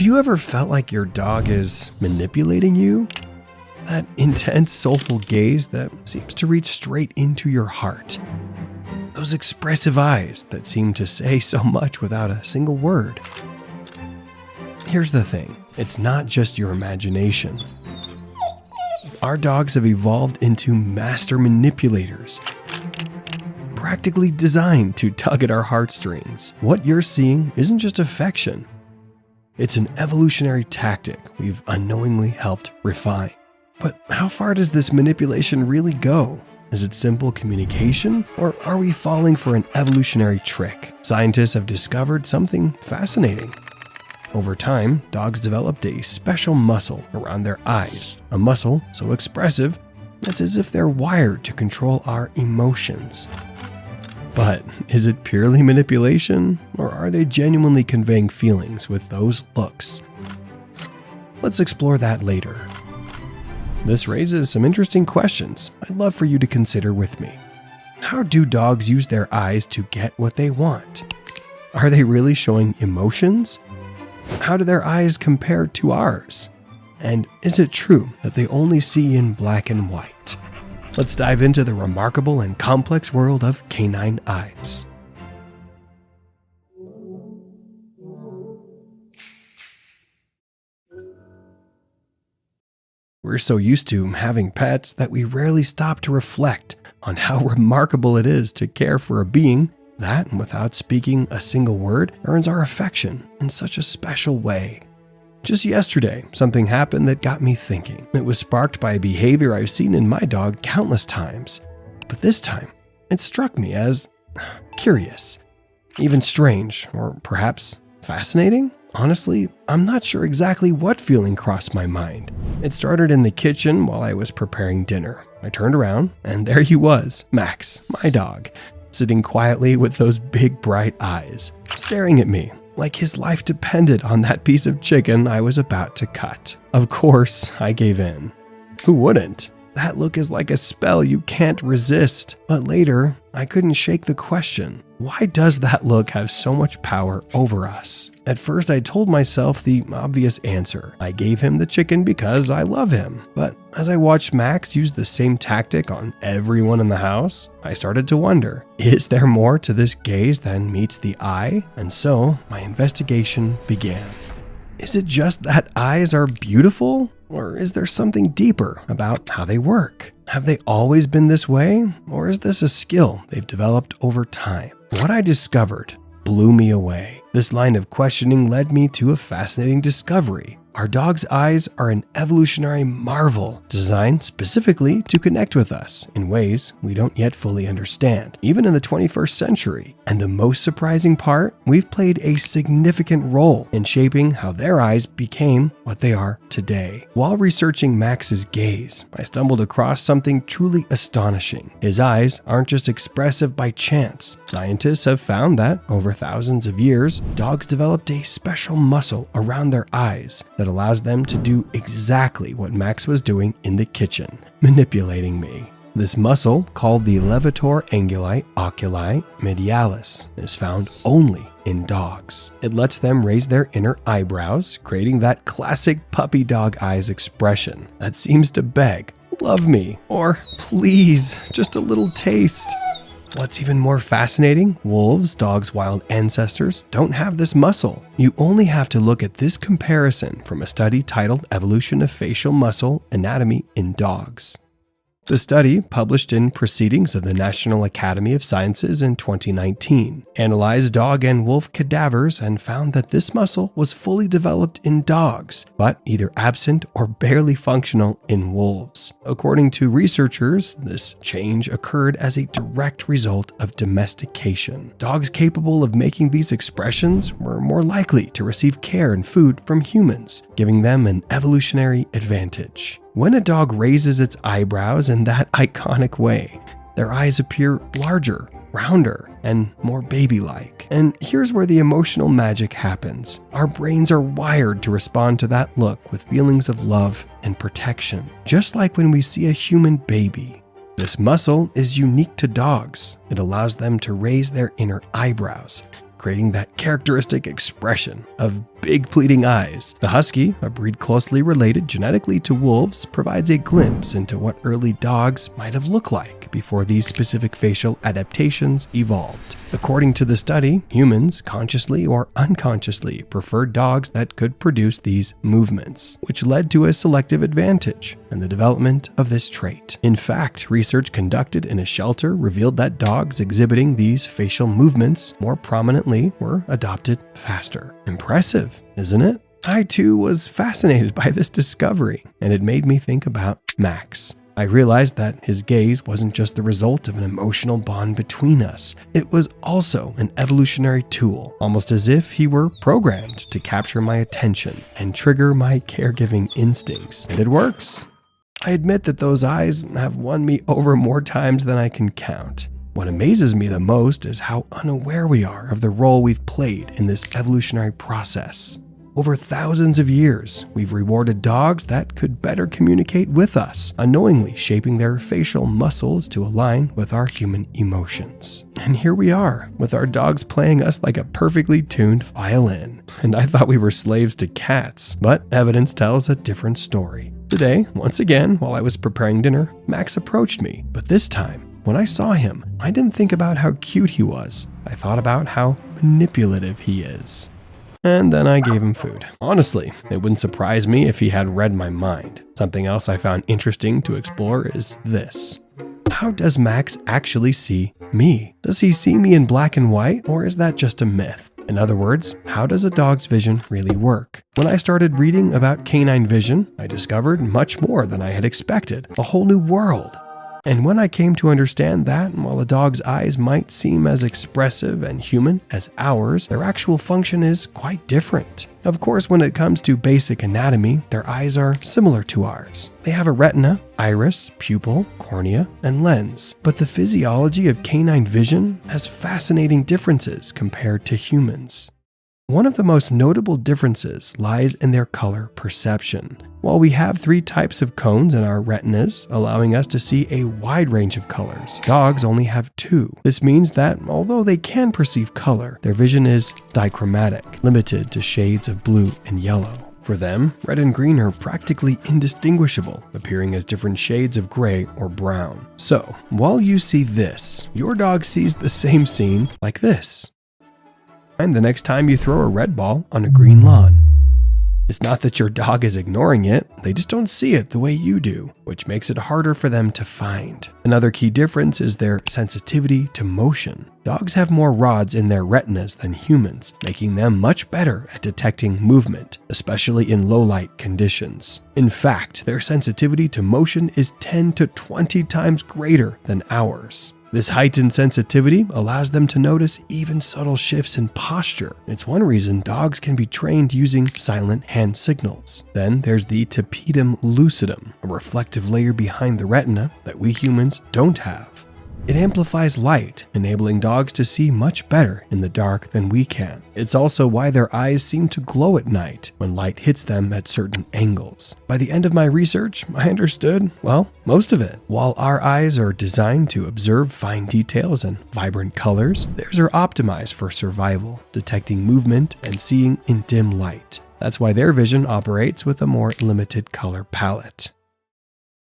Have you ever felt like your dog is manipulating you? That intense, soulful gaze that seems to reach straight into your heart. Those expressive eyes that seem to say so much without a single word. Here's the thing, it's not just your imagination. Our dogs have evolved into master manipulators, practically designed to tug at our heartstrings. What you're seeing isn't just affection. It's an evolutionary tactic we've unknowingly helped refine. But how far does this manipulation really go? Is it simple communication, or are we falling for an evolutionary trick? Scientists have discovered something fascinating. Over time, dogs developed a special muscle around their eyes, a muscle so expressive it's as if they're wired to control our emotions. But is it purely manipulation, or are they genuinely conveying feelings with those looks? Let's explore that later. This raises some interesting questions I'd love for you to consider with me. How do dogs use their eyes to get what they want? Are they really showing emotions? How do their eyes compare to ours? And is it true that they only see in black and white? Let's dive into the remarkable and complex world of canine eyes. We're so used to having pets that we rarely stop to reflect on how remarkable it is to care for a being that, without speaking a single word, earns our affection in such a special way. Just yesterday, something happened that got me thinking. It was sparked by a behavior I've seen in my dog countless times. But this time, it struck me as curious, even strange, or perhaps fascinating. Honestly, I'm not sure exactly what feeling crossed my mind. It started in the kitchen while I was preparing dinner. I turned around, and there he was, Max, my dog, sitting quietly with those big bright eyes, staring at me like his life depended on that piece of chicken I was about to cut. Of course, I gave in. Who wouldn't? That look is like a spell you can't resist. But later, I couldn't shake the question, why does that look have so much power over us? At first, I told myself the obvious answer. I gave him the chicken because I love him. But as I watched Max use the same tactic on everyone in the house, I started to wonder, is there more to this gaze than meets the eye? And so, my investigation began. Is it just that eyes are beautiful? Or is there something deeper about how they work? Have they always been this way? Or is this a skill they've developed over time? What I discovered blew me away. This line of questioning led me to a fascinating discovery. Our dog's eyes are an evolutionary marvel designed specifically to connect with us in ways we don't yet fully understand, even in the 21st century. And the most surprising part, we've played a significant role in shaping how their eyes became what they are today. While researching Max's gaze, I stumbled across something truly astonishing. His eyes aren't just expressive by chance. Scientists have found that over thousands of years, dogs developed a special muscle around their eyes that allows them to do exactly what Max was doing in the kitchen, manipulating me. This muscle, called the levator anguli oculi medialis, is found only in dogs. It lets them raise their inner eyebrows, creating that classic puppy dog eyes expression that seems to beg, "Love me," or "Please, just a little taste." What's even more fascinating, wolves, dogs' wild ancestors, don't have this muscle. You only have to look at this comparison from a study titled Evolution of Facial Muscle Anatomy in Dogs. The study, published in Proceedings of the National Academy of Sciences in 2019, analyzed dog and wolf cadavers and found that this muscle was fully developed in dogs, but either absent or barely functional in wolves. According to researchers, this change occurred as a direct result of domestication. Dogs capable of making these expressions were more likely to receive care and food from humans, giving them an evolutionary advantage. When a dog raises its eyebrows in that iconic way, their eyes appear larger, rounder, and more baby-like. And here's where the emotional magic happens. Our brains are wired to respond to that look with feelings of love and protection, just like when we see a human baby. This muscle is unique to dogs. It allows them to raise their inner eyebrows, creating that characteristic expression of big pleading eyes. The husky, a breed closely related genetically to wolves, provides a glimpse into what early dogs might have looked like before these specific facial adaptations evolved. According to the study, humans, consciously or unconsciously, preferred dogs that could produce these movements, which led to a selective advantage in the development of this trait. In fact, research conducted in a shelter revealed that dogs exhibiting these facial movements more prominently were adopted faster. Impressive, isn't it? I too was fascinated by this discovery, and it made me think about Max. I realized that his gaze wasn't just the result of an emotional bond between us. It was also an evolutionary tool, almost as if he were programmed to capture my attention and trigger my caregiving instincts. And it works. I admit that those eyes have won me over more times than I can count. What amazes me the most is how unaware we are of the role we've played in this evolutionary process. Over thousands of years, we've rewarded dogs that could better communicate with us, unknowingly shaping their facial muscles to align with our human emotions. And here we are, with our dogs playing us like a perfectly tuned violin. And I thought we were slaves to cats, but evidence tells a different story. Today, once again, while I was preparing dinner, Max approached me, but this time, when I saw him, I didn't think about how cute he was. I thought about how manipulative he is. And then I gave him food. Honestly, it wouldn't surprise me if he had read my mind. Something else I found interesting to explore is this. How does Max actually see me? Does he see me in black and white, or is that just a myth? In other words, how does a dog's vision really work? When I started reading about canine vision, I discovered much more than I had expected, a whole new world. And when I came to understand that while a dog's eyes might seem as expressive and human as ours, their actual function is quite different. Of course, when it comes to basic anatomy, their eyes are similar to ours. They have a retina, iris, pupil, cornea, and lens. But the physiology of canine vision has fascinating differences compared to humans. One of the most notable differences lies in their color perception. While we have 3 types of cones in our retinas, allowing us to see a wide range of colors, dogs only have 2. This means that although they can perceive color, their vision is dichromatic, limited to shades of blue and yellow. For them, red and green are practically indistinguishable, appearing as different shades of gray or brown. So, while you see this, your dog sees the same scene like this. And the next time you throw a red ball on a green lawn. It's not that your dog is ignoring it, they just don't see it the way you do, which makes it harder for them to find. Another key difference is their sensitivity to motion. Dogs have more rods in their retinas than humans, making them much better at detecting movement, especially in low-light conditions. In fact, their sensitivity to motion is 10 to 20 times greater than ours. This heightened sensitivity allows them to notice even subtle shifts in posture. It's one reason dogs can be trained using silent hand signals. Then there's the tapetum lucidum, a reflective layer behind the retina that we humans don't have. It amplifies light, enabling dogs to see much better in the dark than we can. It's also why their eyes seem to glow at night when light hits them at certain angles. By the end of my research, I understood, well, most of it. While our eyes are designed to observe fine details and vibrant colors, theirs are optimized for survival, detecting movement and seeing in dim light. That's why their vision operates with a more limited color palette.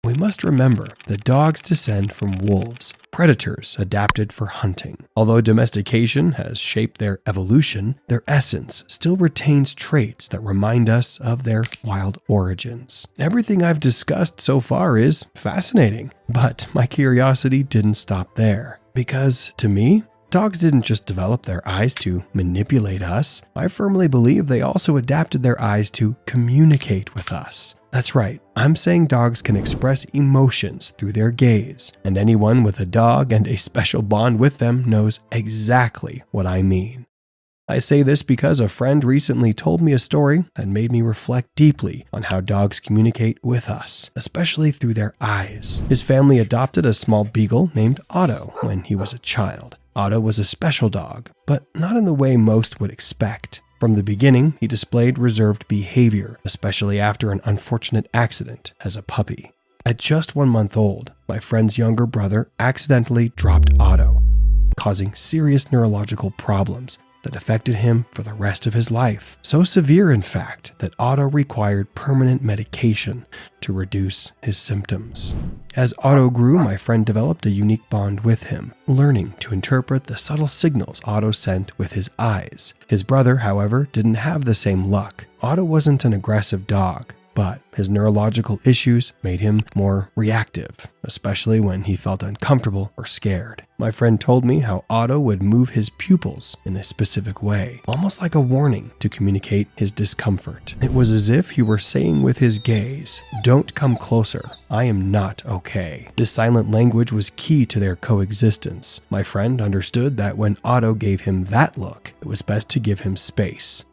We must remember that dogs descend from wolves, predators adapted for hunting. Although domestication has shaped their evolution, their essence still retains traits that remind us of their wild origins. Everything I've discussed so far is fascinating, but my curiosity didn't stop there. Because, to me, dogs didn't just develop their eyes to manipulate us. I firmly believe they also adapted their eyes to communicate with us. That's right, I'm saying dogs can express emotions through their gaze, and anyone with a dog and a special bond with them knows exactly what I mean. I say this because a friend recently told me a story that made me reflect deeply on how dogs communicate with us, especially through their eyes. His family adopted a small beagle named Otto when he was a child. Otto was a special dog, but not in the way most would expect. From the beginning, he displayed reserved behavior, especially after an unfortunate accident as a puppy. At just 1 month old, my friend's younger brother accidentally dropped Otto, causing serious neurological problems. that affected him for the rest of his life. So severe, in fact, that Otto required permanent medication to reduce his symptoms. As Otto grew, my friend developed a unique bond with him, learning to interpret the subtle signals Otto sent with his eyes. His brother, however, didn't have the same luck. Otto wasn't an aggressive dog, but his neurological issues made him more reactive, especially when he felt uncomfortable or scared. My friend told me how Otto would move his pupils in a specific way, almost like a warning to communicate his discomfort. It was as if he were saying with his gaze, "Don't come closer, I am not okay." This silent language was key to their coexistence. My friend understood that when Otto gave him that look, it was best to give him space.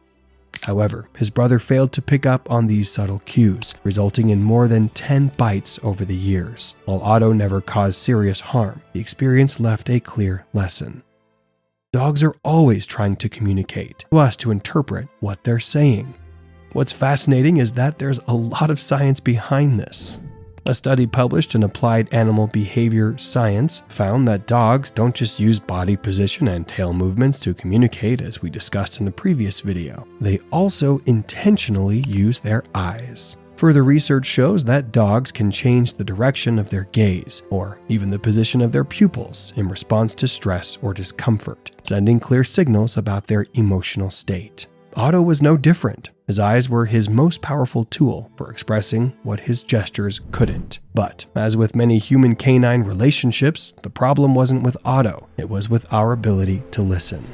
However, his brother failed to pick up on these subtle cues, resulting in more than 10 bites over the years. While Otto never caused serious harm, the experience left a clear lesson. Dogs are always trying to communicate to us to interpret what they're saying. What's fascinating is that there's a lot of science behind this. A study published in Applied Animal Behavior Science found that dogs don't just use body position and tail movements to communicate, as we discussed in the previous video. They also intentionally use their eyes. Further research shows that dogs can change the direction of their gaze, or even the position of their pupils, in response to stress or discomfort, sending clear signals about their emotional state. Otto was no different. His eyes were his most powerful tool for expressing what his gestures couldn't. But, as with many human-canine relationships, the problem wasn't with Otto, it was with our ability to listen.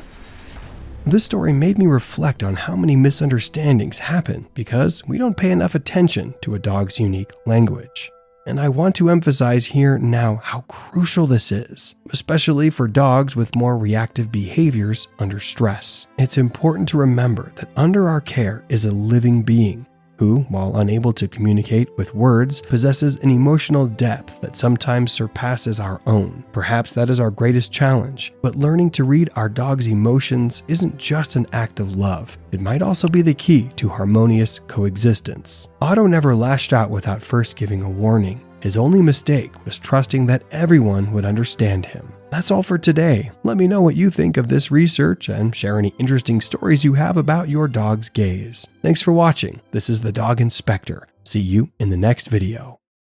This story made me reflect on how many misunderstandings happen because we don't pay enough attention to a dog's unique language. And I want to emphasize here now how crucial this is, especially for dogs with more reactive behaviors under stress. It's important to remember that under our care is a living being who, while unable to communicate with words, possesses an emotional depth that sometimes surpasses our own. Perhaps that is our greatest challenge, but learning to read our dog's emotions isn't just an act of love. It might also be the key to harmonious coexistence. Otto never lashed out without first giving a warning. His only mistake was trusting that everyone would understand him. That's all for today. Let me know what you think of this research and share any interesting stories you have about your dog's gaze. Thanks for watching. This is the Dog Inspector. See you in the next video.